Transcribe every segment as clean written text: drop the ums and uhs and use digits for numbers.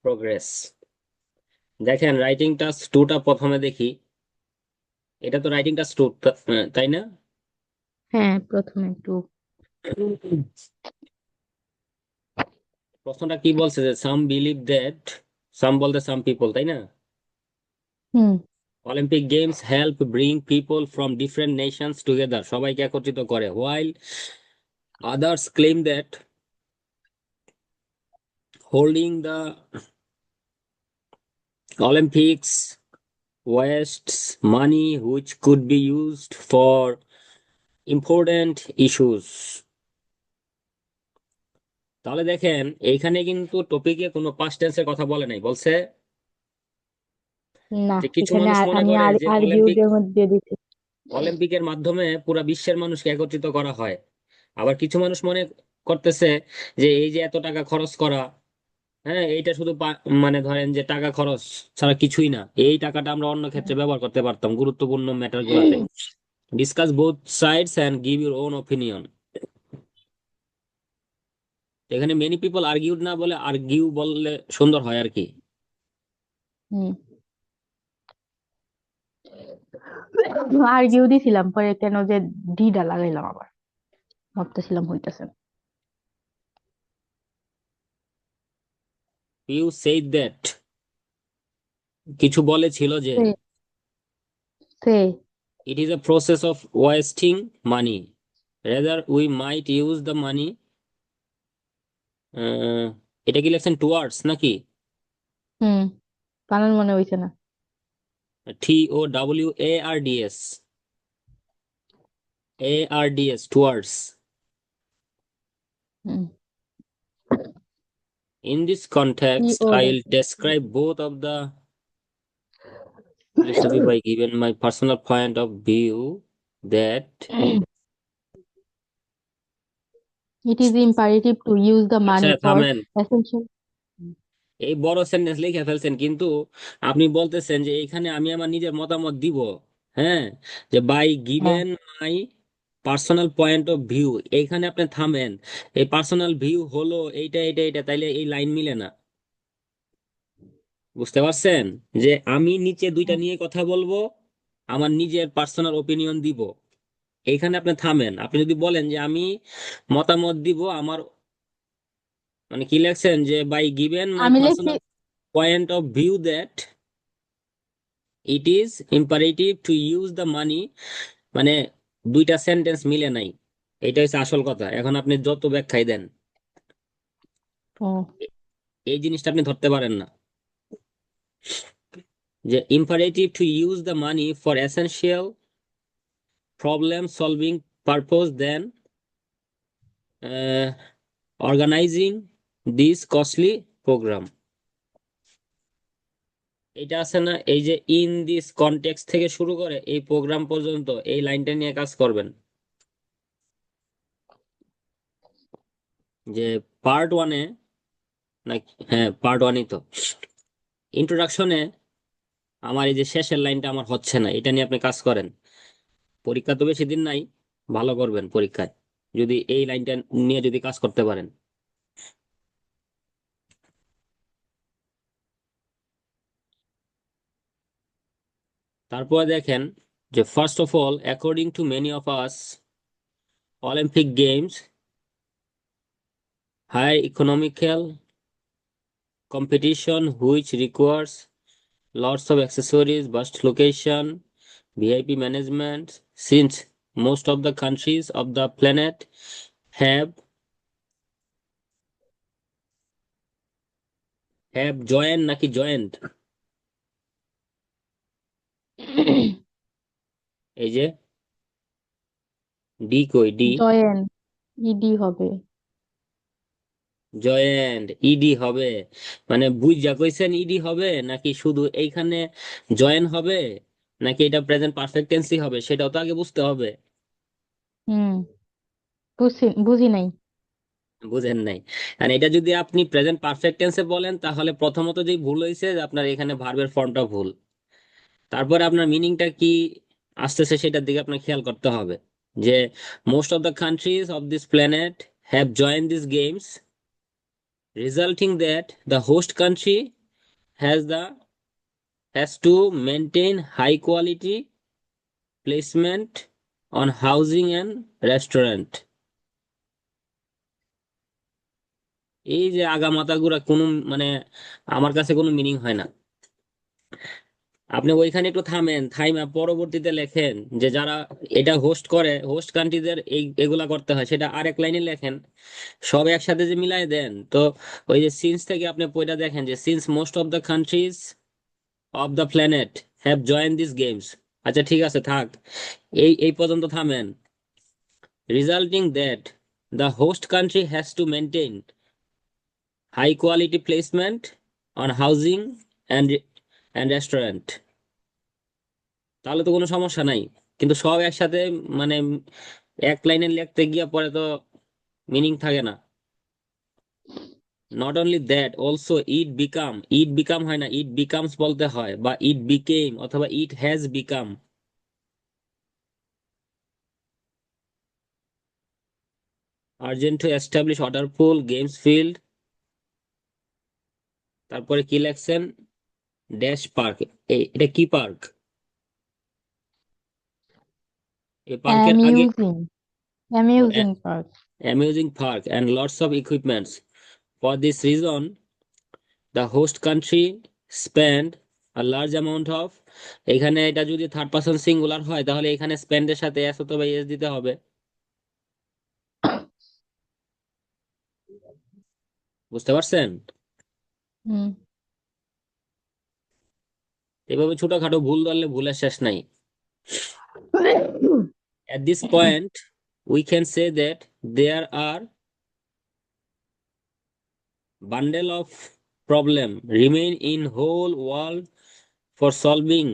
Progress. দেখেন writing task 2টা প্রথমে দেখি। এটা তো রাইটিং টাস্ক 2, তাই না? হ্যাঁ, প্রথমে একটু। প্রশ্নটা কি বলছে যে সাম বিলিভ দ্যাট, সাম বলতে সাম পিপল, তাই না? হুম। Olympic games help bring people from different nations together, সবাইকে একত্রিত করে। While others claim that holding the Olympics wastes money which could be used for important issues. তাহলে দেখেন এইখানে কিন্তু টপিকে কোনো পাস্ট টেন্সের কথা বলে নাই, বলছে না, যে কিছু এখানে মানুষ মনে আমি করে যে অলিম্পিক আর্গিউডের মধ্যে দিছি। অলিম্পিকের মাধ্যমে পুরা বিশ্বের মানুষকে একত্রিত করা হয়। আবার কিছু মানুষ মনে করতেছে যে এই যে এত টাকা খরচ করা, হ্যাঁ এইটা শুধু মানে ধরেন যে টাকা খরচ ছাড়া কিছুই না, এই টাকাটা আমরা অন্য ক্ষেত্রে ব্যবহার করতে পারতাম গুরুত্বপূর্ণ ম্যাটার গুলাতে। Discuss both sides and give your own opinion. এখানে মেনি পিপল আর্গিউড না বলে আর্গিউ বললে সুন্দর হয় আর কি। হুম। আর্গিউ দিছিলাম, পরে কেন যে ডিডা লাগাইলাম আবার, ভাবতেছিলাম হইতেছে না। ইউ সেই দ্যাট, কিছু বলেছিল যে সে সে it is a process of wasting money, rather we might use the money, এটা কি লেখছেন টুয়ার্ডস নাকি? হুম, বানান মনে হইছে না। TOWARDS, ARDS, towards. হুম। In this ই context ও I'll describe both of the philosophy by giving my personal point of view that it is imperative to use the আচ্ছা মানি ফর থামেন, এসেনশিয়াল। এই বড় সেন্টেন্স লিখে ফেলছেন কিন্তু আপনি বলতেছেন যে এইখানে আমি আমার নিজের মতামত দিব। হ্যাঁ, যে বাই হ্যাঁ। Given my personal point of view, এইখানে আপনি থামেন। এই পার্সোনাল ভিউ হলো এইটা এইটা এইটা, তাইলে এই লাইন মিলে না। বুঝতে পারছেন যে আমি নিচে দুইটা হুম। নিয়ে কথা বলবো, আমার নিজের পার্সোনাল ওপিনিয়ন দিব। এইখানে আপনি থামেন। আপনি যদি বলেন যে আমি মতামত দিব আমার, মানে কি লেখছেন যে বাই গিভেন মাই আমি লিখছি। Personal point of view that it is imperative to use the মানি, মানে দুইটা সেন্টেন্স মিলে নাই। এটা হচ্ছে আসল কথা। এখন আপনি যত ব্যাখ্যাই দেন, ও। এই জিনিসটা আপনি ধরতে পারেন না যে imperative to use the money for essential problem solving purpose then organizing this costly program. এটা আছে না, এই যে ইন দিস কনটেক্সট থেকে শুরু করে এই প্রোগ্রাম পর্যন্ত এই লাইনটা নিয়ে কাজ করবেন। যে পার্ট 1-এ, নাকি হ্যাঁ পার্ট 1-ই তো, ইন্ট্রোডাকশনে আমার এই যে শেষের লাইনটা আমার হচ্ছে না, এটা নিয়ে আপনি কাজ করেন। পরীক্ষা তো বেশি দিন নাই, ভালো করবেন পরীক্ষায় যদি এই লাইনটা নিয়ে যদি কাজ করতে পারেন। তারপরে দেখেন যে first of all according to many of us Olympic games high economical competition which requires lots of accessories, vast location, VIP management, since most of the countries of the planet have joined নাকি joined, এই যে D কই D, join, ED হবে। Joint ED হবে, মানে বুঝা কইছেন ED হবে নাকি শুধু এইখানে জয়েন হবে, নাকি এটা প্রেজেন্ট পারফেক্ট টেন্সই হবে সেটাও তো আগে বুঝতে হবে। হুম, বুঝছি, বুঝি নাই। বুঝেন নাই? আর এটা যদি আপনি প্রেজেন্ট পারফেক্ট টেন্সে বলেন তাহলে প্রথমত যেই ভুল হয়েছে যে আপনার এখানে ভার্বের ফর্মটা ভুল। তারপরে আপনার মিনিংটা কি আসতেছে সেটার দিকে আপনার খেয়াল করতে হবে। যে most of the countries of this planet have join this games resulting that the host country has the has to maintain high quality placement on housing and restaurant. এই যে আগামাথা গুলা কোনো মানে আমার কাছে কোনো মিনিং হয় না। আপনি ওইখানে একটু থামেন, থাইমা পরবর্তীতে লেখেন যে যারা এটা হোস্ট করে, হোস্ট কান্ট্রিদের এগুলা করতে হয়, সেটা আরেক লাইনে লেখেন। সব একসাথে যে মিলাই দেন তো ওই যে সিন্স থেকে আপনি পয়টা দেখেন যে since most of the countries of the planet have join this games. আচ্ছা ঠিক আছে, থাক, এই পর্যন্ত থামেন। Resulting that the host country has to maintain high quality placement on housing and and restaurant. তাহলে তো কোনো সমস্যা নাই। কিন্তু সব একসাথে মানে এক লাইনে লিখতে গিয়ে পরে তো মিনিং থাকে না। Not only that, also it become হয় না, ইট বিকামস বলতে হয়, বা ইট বিকেম অথবা it has become. Urgent to establish waterful games field. তারপরে কি লেখছেন? Dash park. এটা কি পার্ক? এই পার্কের আগে amusing amusing park. Amusing park and lots of equipments. For this reason the host country spend a large amount of. এখানে এটা যদি থার্ড পার্সন সিঙ্গুলার হয় তাহলে এখানে স্পেন্ডের সাথে এস অথবা এস দিতে হবে। বুঝতে পারছেন? হুম। এভাবে ছোটখাটো ভুল ধরলে ভুলের শেষ নাই। At this point, we can say that there are bundle of problem remain in whole world for solving.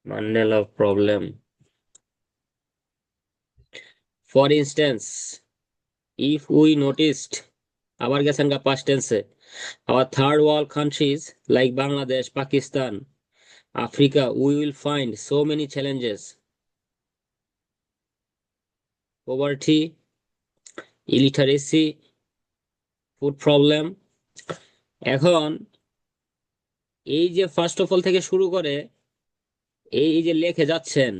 Bundle of problem. For instance, if we noticed আবার গেছেন গা past tense A, our third world countries like Bangladesh, Pakistan, Africa, we will find so many challenges. Poverty, illiteracy, food problem. এখন এই যে first of all থেকে শুরু করে এই যে লেখে যাচ্ছেন,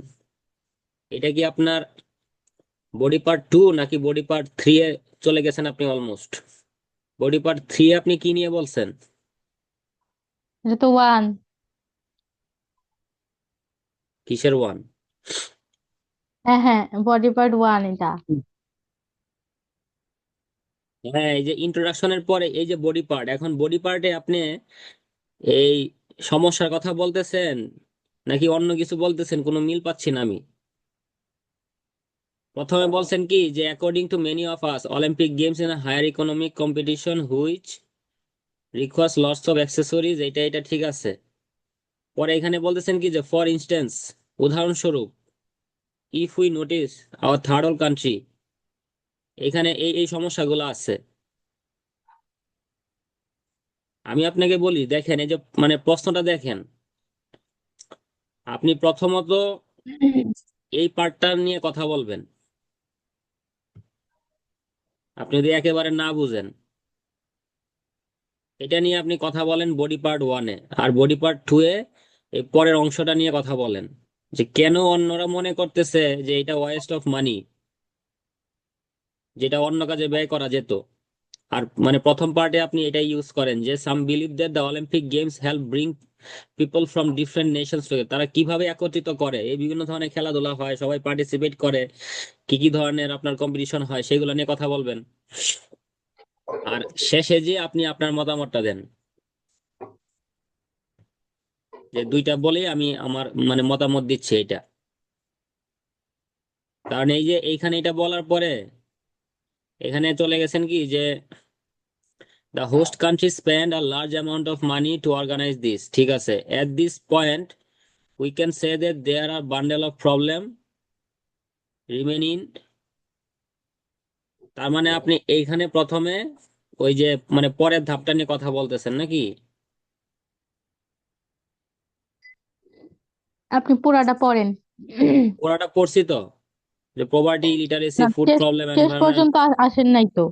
এটা কি আপনার বডি পার্ট 2 নাকি বডি পার্ট 3 এ চলে গেছেন আপনি? অলমোস্ট বডি পার্ট 3 আপনি কি নিয়ে বলছেন? এটা তো ওয়ান। কিসের ওয়ান? হ্যাঁ হ্যাঁ, বডি পার্ট ওয়ান এটা। হ্যাঁ, এই যে ইন্ট্রোডাকশনের পরে এই যে বডি পার্ট, এখন বডি পার্টে আপনি এই সমস্যার কথা বলতেছেন নাকি অন্য কিছু বলতেছেন, কোনো মিল পাচ্ছি না আমি। প্রথমে বলছেন কি যে according to many of us Olympic games in higher economic competition which requires lots of accessories, এটা ঠিক আছে। পরে এখানে বলতেছেন কি যে ফর ইনস্ট্যান্স, উদাহরণস্বরূপ, if we notice our third world country, এখানে এই সমস্যাগুলো আছে। আমি আপনাকে বলি, দেখেন এই যে মানে প্রশ্নটা দেখেন, আপনি প্রথমত এই পার্টটা নিয়ে কথা বলবেন। আপনি যদি একেবারে না বুঝেন, এটা নিয়ে আপনি কথা বলেন বডি পার্ট 1 এ, আর বডি পার্ট 2 এ এই পরের অংশটা নিয়ে কথা বলেন যে কেন অন্যরা মনে করতেছে যে এটা ওয়েস্ট অফ মানি, যেটা অন্য কাজে ব্যয় করা যেত। আর মানে প্রথম পার্টে আপনি এটা ইউজ করেন যে some believe that the Olympic games help bring people from different nations together. তারা কিভাবে একত্রিত করে, এই বিভিন্ন ধরনের খেলাধুলা হয়, সবাই পার্টিসিপেট করে, কি কি ধরনের আপনার কম্পিটিশন হয় সেগুলো নিয়ে কথা বলবেন। আর শেষে যে আপনি আপনার মতামতটা দেন, যে দুইটা বলে আমি আমার মানে মতামত দিচ্ছি এটা। কারণ এই যে এইখানে এটা বলার পরে এখানে চলে গেছেন কি যে the host country spend a large amount of money to organize this, ঠিক আছে। at this point we can say that there are bundle of problem remaining। তার মানে আপনি এইখানে প্রথমে ওই যে মানে পরের ধাপটা নিয়ে কথা বলতেছেন নাকি? আপনি পুরাটা পড়েন। ওরাটা পড়ছি তো। The poverty, illiteracy, না, food শেষ problem, শেষ environment. পর্যন্ত আসেন নাই তো।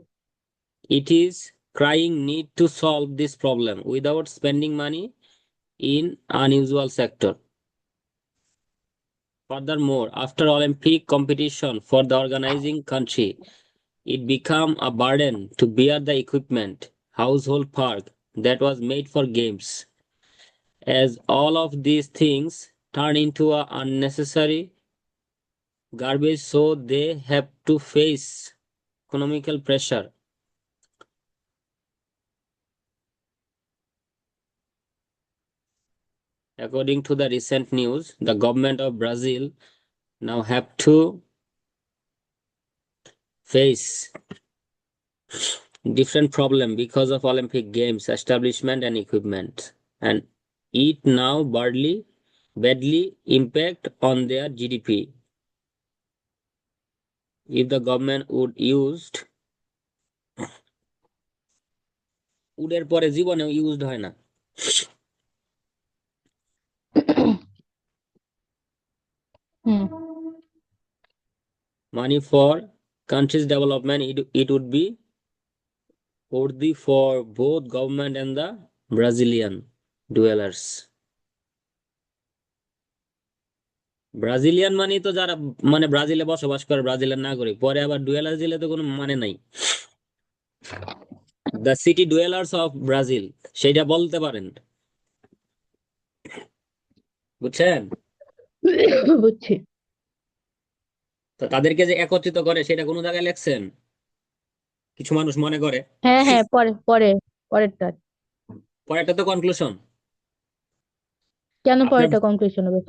It is crying need to solve this problem without spending money in unusual sector. Furthermore, after Olympic competition for the organizing country, it became a burden to bear the equipment, household park that was made for games. As all of these things turn into a unnecessary garbage, so they have to face economical pressure. According to the recent news, the government of Brazil now have to face different problem because of Olympic Games establishment and equipment, and it now badly impact on their GDP. If the government উডের পরে জীবনেও used হয় না। হুম। Money for country's development, it would be worthy for both government and the Brazilian dwellers. Brazilian মানে তো যারা মানে ব্রাজিলে বসবাস করে, ব্রাজিলের নাগরিক, পরে আবার ডুয়েলার্স দিলে তো কোনো মানে নাই। The city dwellers of Brazil, সেইটা বলতে পারেন, বুঝছেন? বুঝছি। তো তাদেরকে যে একত্রিত করে সেটা কোনো জায়গায় লেখছেন? কিছু মানুষ মনে করে। হ্যাঁ হ্যাঁ, পরে পরে পরেরটা। পরেরটা তো কনক্লুশন। কেন আপনার পরেরটা কনক্লুশন হবে?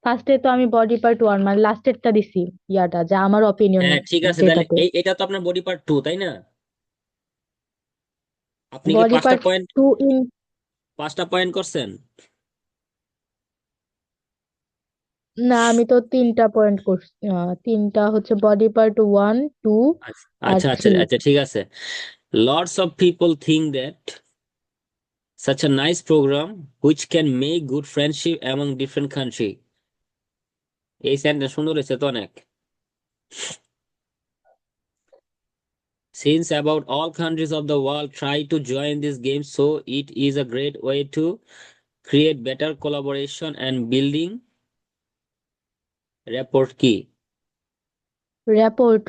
ফার্স্টে তো আমি বডি পার্ট ওয়ান মানে লাস্টেরটা দিছি, ইয়াটা যা আমার অপিনিয়ন হ্যাঁ ঠিক আছে, তাহলে যেটাতে। এটা তো আপনার বডি পার্ট 2, তাই না? আপনি কি বডি পাঁচটা পার্ট পয়েন্ট টু ইন, পাঁচটা পয়েন্ট করছেন? না আমি তো তিনটা পয়েন্ট করছি। তিনটা হচ্ছে বডি পার্ট ওয়ান, টু আচ্ছা আর আচ্ছা আচ্ছা থ্রি। আচ্ছা, ঠিক আছে। Lots of people think that such a nice program which can make good friendship among different country. এই সেন্টেন্স সুন্দর হয়েছে তো অনেক। Since about all countries of the world try to join this game, so it is a great way to create better collaboration and building rapport কি? Rapport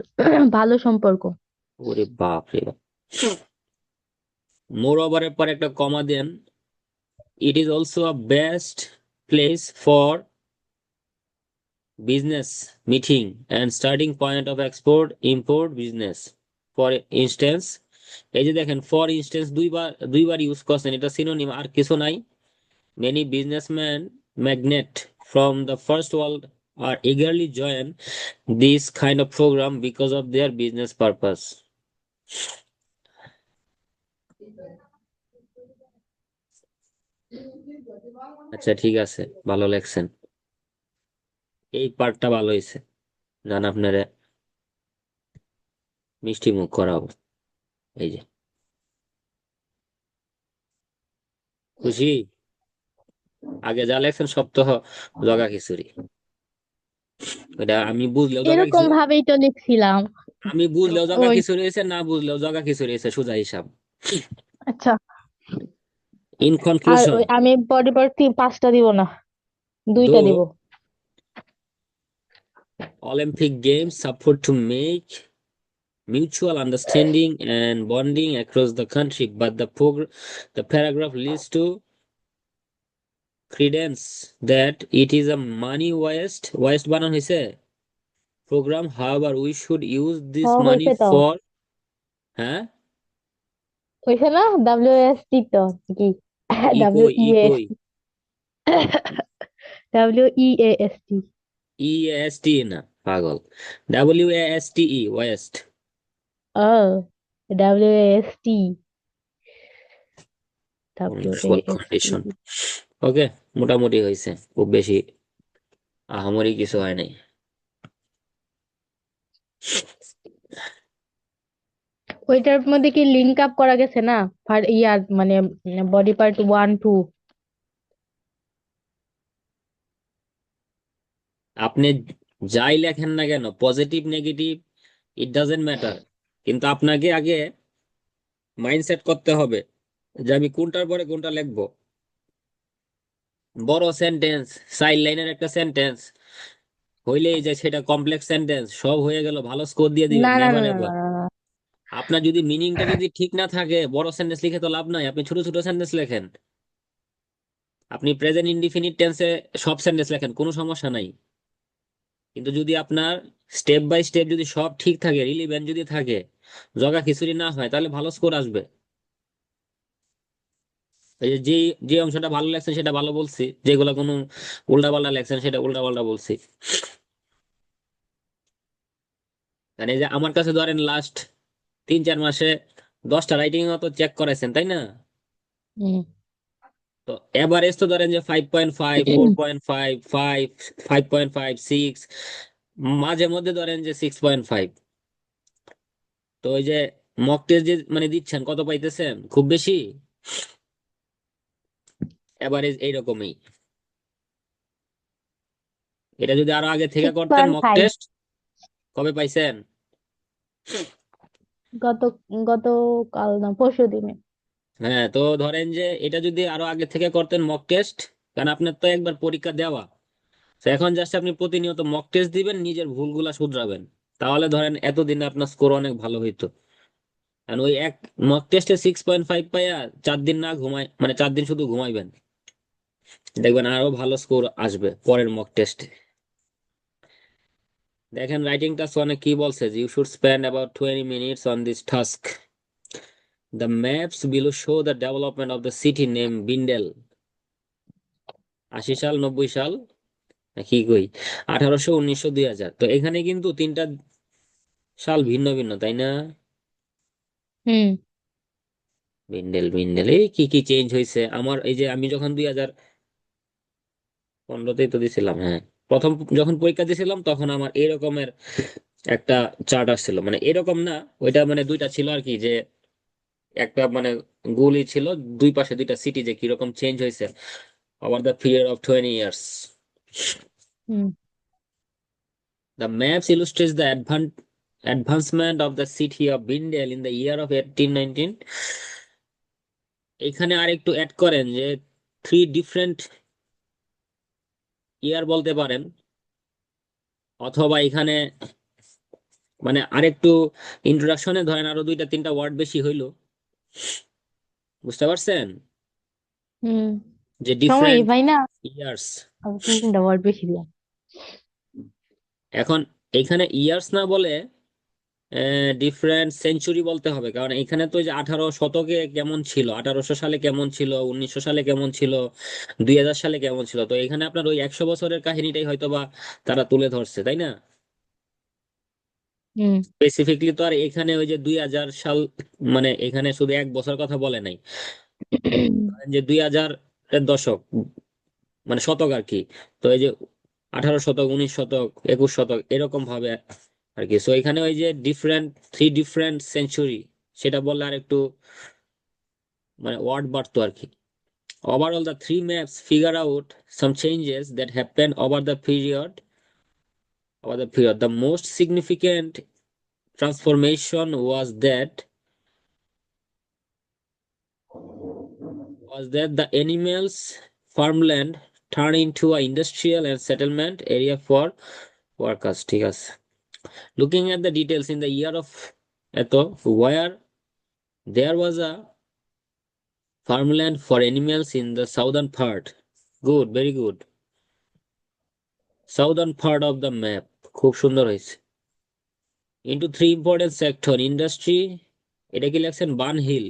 ভালো সম্পর্ক। ওরে বাপ রে বাপ। Moreover এর পর একটা কমা দেন। It is also a best place for business meeting and starting point of export import business. For instance, এই যে দেখেন ফর ইনস্টেন্স দুইবার ইউজ করছেন, এটা সিনোনিম আর কিছু নাই। Many businessmen magnate from the first world are eagerly join this kind of program because of their business purpose. আচ্ছা ঠিক আছে, ভালো লেখছেন, এই পার্টটা ভালো হয়েছে। জান আপনারে মিষ্টি মুখ করাবো, এই যে খুশি। আগে যা লেখছেন সব তো জগা খিচুড়ি। এটা আমি বুঝলেও জগা এরকম খিচুড়ি, ভাবেই তো লিখছিলাম। আমি বুঝলেও জগা ওই, খিচুড়ি হয়েছে, না বুঝলেও জগা খিচুড়ি হয়েছে, সোজা হিসাব। আচ্ছা। In আর conclusion, ওই আমি বডি পার্ট পাঁচটা দিব না, দুইটা দিব। though Olympic Games support to make mutual understanding and bonding across the country, but the paragraph leads to credence that it is a money waste বানান হয়েছে program. However, we should use this money হয়েছে তো, for, হ্যাঁ, হয়েছে না, WASD তো কি, W ইকোই ই এস ইকোই WEAST। EAST না পাগল, WASTE ওয়েস্ট। ও, WAST, work WAST। Condition. Okay, মোটামুটি হয়েছে, খুব বেশি আহামরি কিছু হয় নাই। ওইটার মধ্যে কি লিঙ্ক আপ করা গেছে না? ইয়ার মানে বডি পার্ট ওয়ান, টু। আপনি যাই লেখেন না কেন, positive negative it doesn't matter, কিন্তু আপনাকে আগে মাইন্ডসেট করতে হবে যে আমি কোনটার পরে কোনটা লিখবো। বড় সেন্টেন্স, 4 লাইনের একটা সেন্টেন্স হইলেই যে সেটা কমপ্লেক্স সেন্টেন্স সব হয়ে গেল, ভালো স্কোর দিয়ে না দিবেন, না নেভার না না না এভার। না না। আপনার যদি মিনিংটা যদি ঠিক না থাকে, বড় সেন্টেন্স লিখে তো লাভ নাই, আপনি ছোট ছোট সেন্টেন্স লেখেন। আপনি প্রেজেন্ট ইনডিফিনিট টেন্সে সব সেন্টেন্স লেখেন, কোনো সমস্যা নাই। কিন্তু যদি আপনার স্টেপ বাই স্টেপ যদি সব ঠিক থাকে, রিলিভেন্ট যদি থাকে, জগা খিচুড়ি না হয়, তাহলে ভালো স্কোর আসবে। এই যে যে যে অংশটা ভালো লাগছে সেটা ভালো বলছি, যেগুলো কোনো উল্টাপাল্টা লাগছেন সেটা উল্টাপাল্টা বলছি। মানে এই যে আমার কাছে ধরেন লাস্ট 3-4 মাসে 10টা রাইটিং তো চেক করাইছেন, তাই না? হুম। তো এভারেজ তো ধরেন যে 5.5, 4.5, 5, 5.5, 6, মাঝে মধ্যে ধরেন যে 6.5। তো ওই যে মক টেস্ট যে মানে দিচ্ছেন, কত পাইতেছেন? খুব বেশি? এভারেজ এইরকমই। এটা যদি আরো আগে থেকে সিক্স করতেন পয়েন্ট মক ফাইভ টেস্ট, কবে পাইছেন? গত গতকাল না পরশু দিনে। হ্যাঁ, তো ধরেন যে এটা যদি আরো আগে থেকে করতেন মক টেস্ট, কারণ আপনার তো একবার পরীক্ষা দেওয়া, তো এখন জাস্ট আপনি প্রতিনিয়ত মক টেস্ট দিবেন, নিজের ভুলগুলা শুধরাবেন, তাহলে ধরেন এতদিনে আপনার স্কোর অনেক ভালো হইতো। কারণ ওই এক মক টেস্টে 6.5 পাইয়া 4 দিন না ঘুমায়, মানে 4 দিন শুধু ঘুমাইবেন, দেখবেন আরো ভালো স্কোর আসবে পরের মক টেস্টে। দেখেন রাইটিং টাস্ক অনেক কি বলছে, you should spend about 20 minutes on this task. The maps below show the development of the city name Bindel. 80 সাল, 90 সাল, কি কই, 1800, 1900, 2000। তো এখানে কিন্তু 3টা সাল ভিন্ন ভিন্ন, তাই না? হুম। বিন্ডেল বিন্ডেল, এই কি কি চেঞ্জ হয়েছে আমার, এই যে আমি যখন 2015তেই তো দিছিলাম, হ্যাঁ, প্রথম যখন পরীক্ষা দিছিলাম তখন আমার এরকমের একটা চার্ট আসছিল, মানে এরকম না, ওইটা মানে দুইটা ছিল আর কি, যে একটা মানে গুলি ছিল, দুই পাশে দুইটা সিটি যে কিরকম চেঞ্জ হয়েছে over the period of 20 years. Hmm. The maps illustrates the advancement of the city of Bindel in the year of 1819. এখানে আর একটু অ্যাড করেন যে 3 ডিফারেন্ট ইয়ার বলতে পারেন, অথবা এখানে মানে আরেকটু ইন্ট্রোডাকশনে ধরেন আরো 2-3টা ওয়ার্ড বেশি হইলো, বুঝতে পারছেন? হুম। যে সময় ডিফারেন্ট ভাই না। ইয়ার্স। আমি 3টা ওয়ার্ড বেশি দিলাম। এখন এখানে ইয়ার্স না বলে ডিফারেন্ট সেঞ্চুরি বলতে হবে, কারণ এখানে তো ওই যে 18 শতকে কেমন ছিল, 1800 সালে কেমন ছিল, 1900 সালে কেমন ছিল, 2000 সালে কেমন ছিল, তো এখানে আপনার ওই 100 বছরের কাহিনীটাই হয়তো বা তারা তুলে ধরছে, তাই না? হুম। স্পেসিফিকলি তো আর এখানে ওই যে 2000 সাল, মানে এখানে শুধু 1 বছর কথা বলে নাই, ধরেন যে 2000-এর দশক, মানে শতক আর কি। তো এই যে 18 শতক, 19 শতক, 21 শতক, এরকম ভাবে আর কি। সো এখানে ওই যে 3 ডিফারেন্ট সেঞ্চুরি, সেটা বললে আর একটু মানে ওয়ার্ড বাড়তো আর কি। Overall, the three maps figure out some changes that happened over the period. The most significant transformation was that the animals farmland turned into a industrial and settlement area for workers. ঠিক আছে। Looking at the details in the year of এতো, where there was a farmland for animals in the southern part. Good, very good. Southern part of the map. খুব সুন্দর হয়েছে। Into three important sector: industry, এটা কি লেখছেন, বানহিল,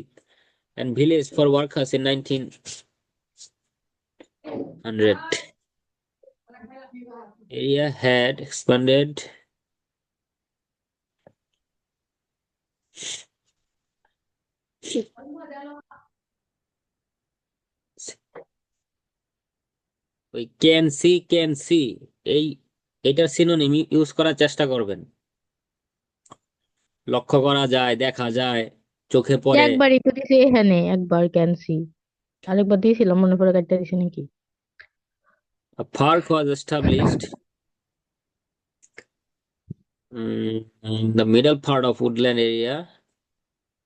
and village for workers in 1900. Area had expanded ওই can see এই এটার synonym use করার চেষ্টা করবেন। লক্ষ্য করা যায়, দেখা যায়, চোখে পড়ে। একবারই তো দিছি এখানে, একবার ক্যান্সি। আরেকবার দিয়েছিলাম, মনে পড়ে কাটটা দিছি নাকি। A park was established The middle part of woodland area,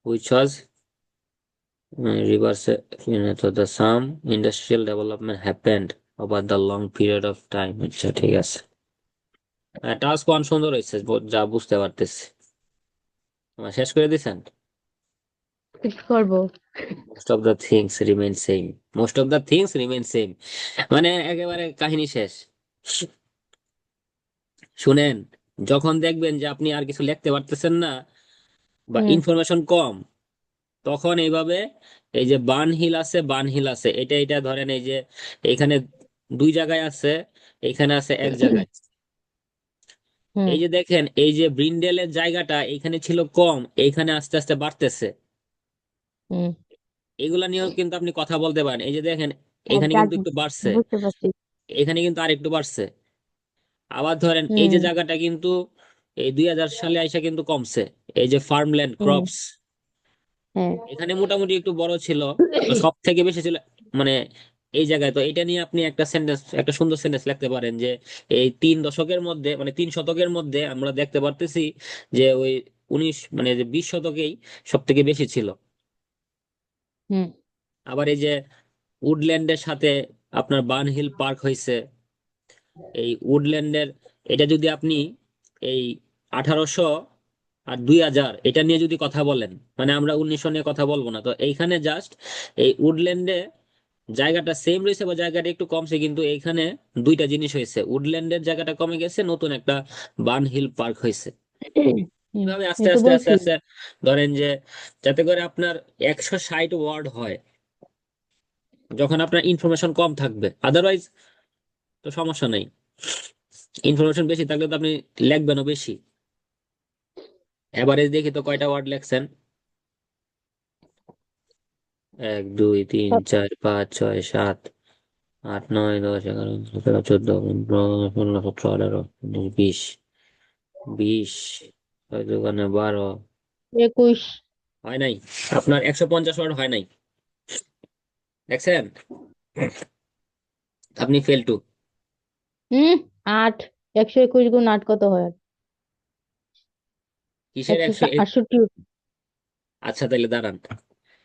which was reverse, so the some industrial development happened over the long period of time. আচ্ছা ঠিক আছে, টাস্ক ওয়ান সুন্দর হয়েছে, যা বুঝতে পারতেছি। শেষ করে দিছেন? কি করবো? Most of the things remain same. Most of the things remain same, মানে একেবারে কাহিনী শেষ। শুনেন, যখন দেখবেন যে আপনি আর কিছু লিখতে পারতেছেন না বা হুম ইনফরমেশন কম, তখন এইভাবে এই যে বার্ন হিল আছে, বার্ন হিল আছে, এটা এটা ধরেন এই যে এখানে দুই জায়গায় আছে, এখানে আছে এক জায়গায়। হুম এই যে দেখেন, এই যে ব্রিন্ডেলের জায়গাটা এখানে ছিল কম, এইখানে আস্তে আস্তে বাড়তেছে। হুম। এগুলা নিয়েও কিন্তু আপনি কথা বলতে পারেন। এই যে দেখেন, হ্যাঁ, এখানে কিন্তু জানি, একটু বাড়ছে, বুঝতে পারছি। এখানে কিন্তু আর একটু বাড়ছে। আবার ধরেন এই যে হুম জায়গাটা কিন্তু এই 2000 সালে আইসা কিন্তু কমছে। এই যে ফার্মল্যান্ড হুম। ক্রপস, হ্যাঁ। এখানে মোটামুটি একটু বড় ছিল, তো সব থেকে বেশি ছিল মানে এই জায়গায়। তো এটা নিয়ে আপনি একটা সেন্টেন্স, একটা সুন্দর সেন্টেন্স লিখতে পারেন যে এই 3 দশকের মধ্যে, মানে 3 শতকের মধ্যে আমরা দেখতে পারতেছি যে ওই 20 শতকেই সব থেকে বেশি ছিল। হুম আবার এই যে উডল্যান্ডের সাথে আপনার বার্ন হিল পার্ক হয়েছে, এই উডল্যান্ডের, এটা যদি আপনি এই 1800 আর 2000 এটা নিয়ে যদি কথা বলেন, মানে আমরা 1900 নিয়ে কথা বলবো না, তো এইখানে জাস্ট এই উডল্যান্ডে জায়গাটা সেম রয়েছে বা জায়গাটা একটু কমছে, কিন্তু এইখানে দুইটা জিনিস হয়েছে, উডল্যান্ডের জায়গাটা কমে গেছে, নতুন একটা বার্ন হিল পার্ক হয়েছে। হুম। এভাবে আস্তে এই তো আস্তে আস্তে বলছি। আস্তে ধরেন যে যাতে করে আপনার 160 ওয়ার্ড হয় যখন আপনার ইনফরমেশন কম থাকবে, আদারওয়াইজ তো সমস্যা নেই। ইনফরমেশন বেশি থাকলে তো আপনি লিখবেনও বেশি। এভারেজ দেখি তো কয়টা ওয়ার্ড লেখছেন। 1 2 3 4 5 6 7 8 9 10 11 12 13 14 15 16 17 18 19 20 ছয় দোকানে 12, 21। হয় নাই। আপনার 150 ওয়ার্ড হয় নাই, দেখছেন? আপনি ফেল টু। হুম। 8। 121 গুণ 8 কত হয়? কিসের একশো 100? আটষট্টি। আচ্ছা তাহলে দাঁড়ান।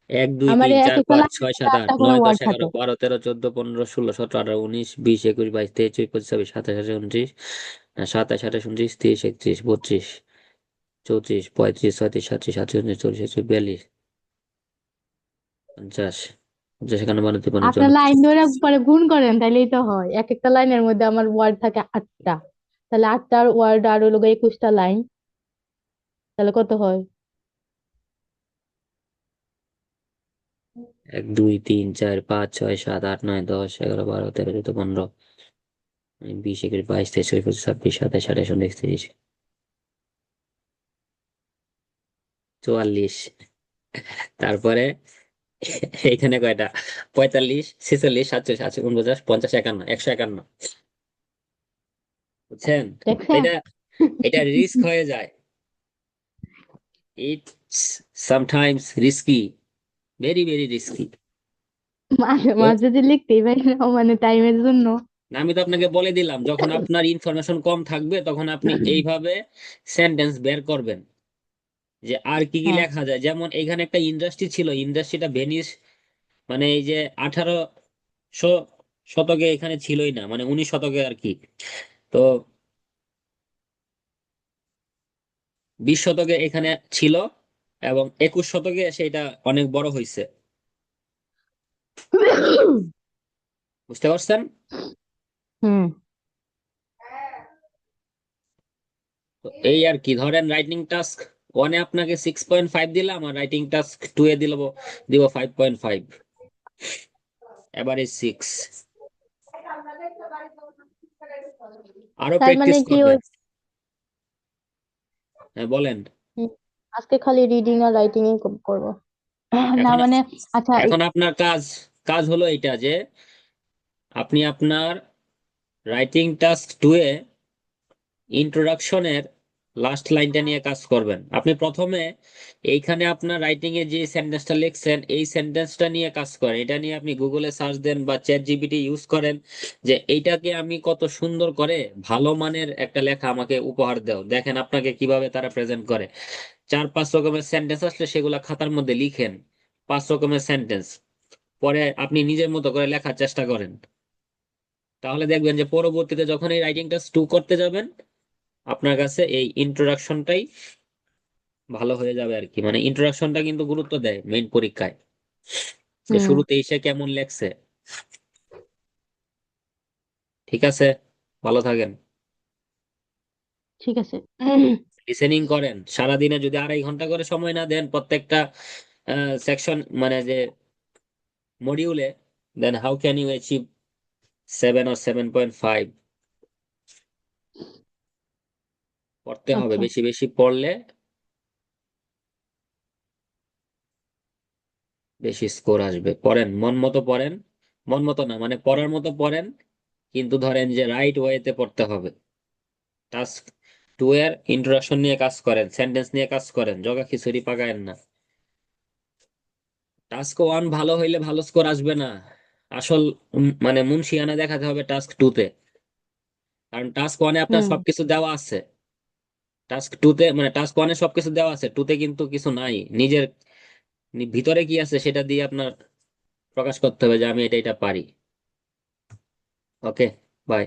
এক দুই আমার তিন এক চার একটা পাঁচ লাইনে ছয় কিন্তু সাত আট 8টা করে নয় দশ ওয়ার্ড এগারো থাকে। বারো তেরো চোদ্দ পনেরো ষোলো সতেরো আঠারো 19 20 21 22 23 24 25 26 27 28 29 27 28 29 30 31 32 33 34 35 36 37 38 39 40 41 42 50 50 51 52 আপনার 53 লাইন ধরে পরে গুণ করেন, তাইলেই তো হয়। এক একটা লাইনের মধ্যে আমার ওয়ার্ড থাকে 8টা। তাহলে 8টার ওয়ার্ড আর হলো 21টা লাইন, তাহলে কত হয়? 1 2 3 4 5 6 7 8 9 10 11 12 13 14 15 16 17 18 19 20 21 22 23 24 তারপরে এখানে কয়টা? 45 46 47 48 49 50 51 151। বুঝছেন? দেখছেন? এটা এটা রিস্ক হয়ে যায়। It's sometimes risky, very very risky. মাঝে মাঝে যে লিখতেই পারি না, মানে টাইমের জন্য। আমি তো আপনাকে বলে দিলাম, যখন আপনার ইনফরমেশন কম থাকবে তখন আপনি এইভাবে সেন্টেন্স বের করবেন যে আর কি কি হ্যাঁ। লেখা যায়। যেমন এখানে একটা ইন্ডাস্ট্রি ছিল, ইন্ডাস্ট্রিটা ভেনিস, মানে এই যে 1800 শতকে এখানে ছিলই না, মানে 19 শতকে আর কি। তো 20 শতকে এখানে ছিল, এবং 21 শতকে সেটা অনেক বড় হয়েছে। বুঝতে পারছেন? হুম তো এই আর কি, ধরেন রাইটিং টাস্ক ওয়ানে আপনাকে 6.5 দিলাম, আর রাইটিং টাস্ক টু এ দিব 5.5, এভারেজ 6। আরো তার মানে প্র্যাকটিস কি ওই করবেন। হ্যাঁ বলেন। হুম, আজকে খালি রিডিং আর রাইটিং করবো। না এখন মানে, আচ্ছা এখন আপনার কাজ কাজ হলো এটা যে আপনি আপনার রাইটিং টাস্ক টু এ ইন্ট্রোডাকশনের লাস্ট লাইনটা নিয়ে কাজ করবেন। আপনি প্রথমে এইখানে আপনার রাইটিং এ যে সেন্টেন্সটা লিখছেন এই সেন্টেন্সটা নিয়ে কাজ করেন, এটা নিয়ে আপনি গুগলে সার্চ দেন বা চ্যাট জিপিটি ইউজ করেন যে এইটাকে আমি কত সুন্দর করে ভালো মানের একটা লেখা আমাকে উপহার দাও, দেখেন আপনাকে কিভাবে তারা প্রেজেন্ট করে। 4-5 রকমের সেন্টেন্স আসলে সেগুলা খাতার মধ্যে লিখেন, 5 রকমের সেন্টেন্স, পরে আপনি নিজের মতো করে লেখার চেষ্টা করেন। তাহলে দেখবেন যে পরবর্তীতে যখন এই রাইটিংটা স্টু করতে যাবেন আপনার কাছে এই ইন্ট্রোডাকশনটাই ভালো হয়ে যাবে আর কি। মানে ইন্ট্রোডাকশনটা কিন্তু গুরুত্ব দেয় মেইন পরীক্ষায়, যে হুম। শুরুতে এসে কেমন লেখছে। ঠিক আছে, ভালো থাকেন। ঠিক আছে। লিসেনিং করেন, সারাদিনে যদি 2.5 ঘন্টা করে সময় না দেন প্রত্যেকটা সেকশন মানে যে মডিউলে, then how can you achieve 7 or 7.5? পড়তে হবে, আচ্ছা। বেশি বেশি পড়লে বেশি স্কোর আসবে। পড়েন, মন মতো পড়েন, মন মতো না মানে পড়ার মতো পড়েন, কিন্তু ধরেন যে রাইট ওয়েতে পড়তে হবে। টাস্ক 2 এর ইন্ট্রোডাকশন নিয়ে কাজ করেন, সেন্টেন্স নিয়ে কাজ করেন, জগা খিচুড়ি পাকায়েন না। টাস্ক 1 ভালো হইলে ভালো স্কোর আসবে না, আসল মানে মুনশিয়ানা দেখাতে হবে টাস্ক 2 তে। কারণ টাস্ক 1-এ আপনার হুম। সবকিছু দেওয়া আছে, টাস্ক 2 তে মানে টাস্ক 1-এ সবকিছু দেওয়া আছে, 2 তে কিন্তু কিছু নাই। নিজের ভিতরে কি আছে সেটা দিয়ে আপনার প্রকাশ করতে হবে যে আমি এটা এটা পারি। ওকে, বাই।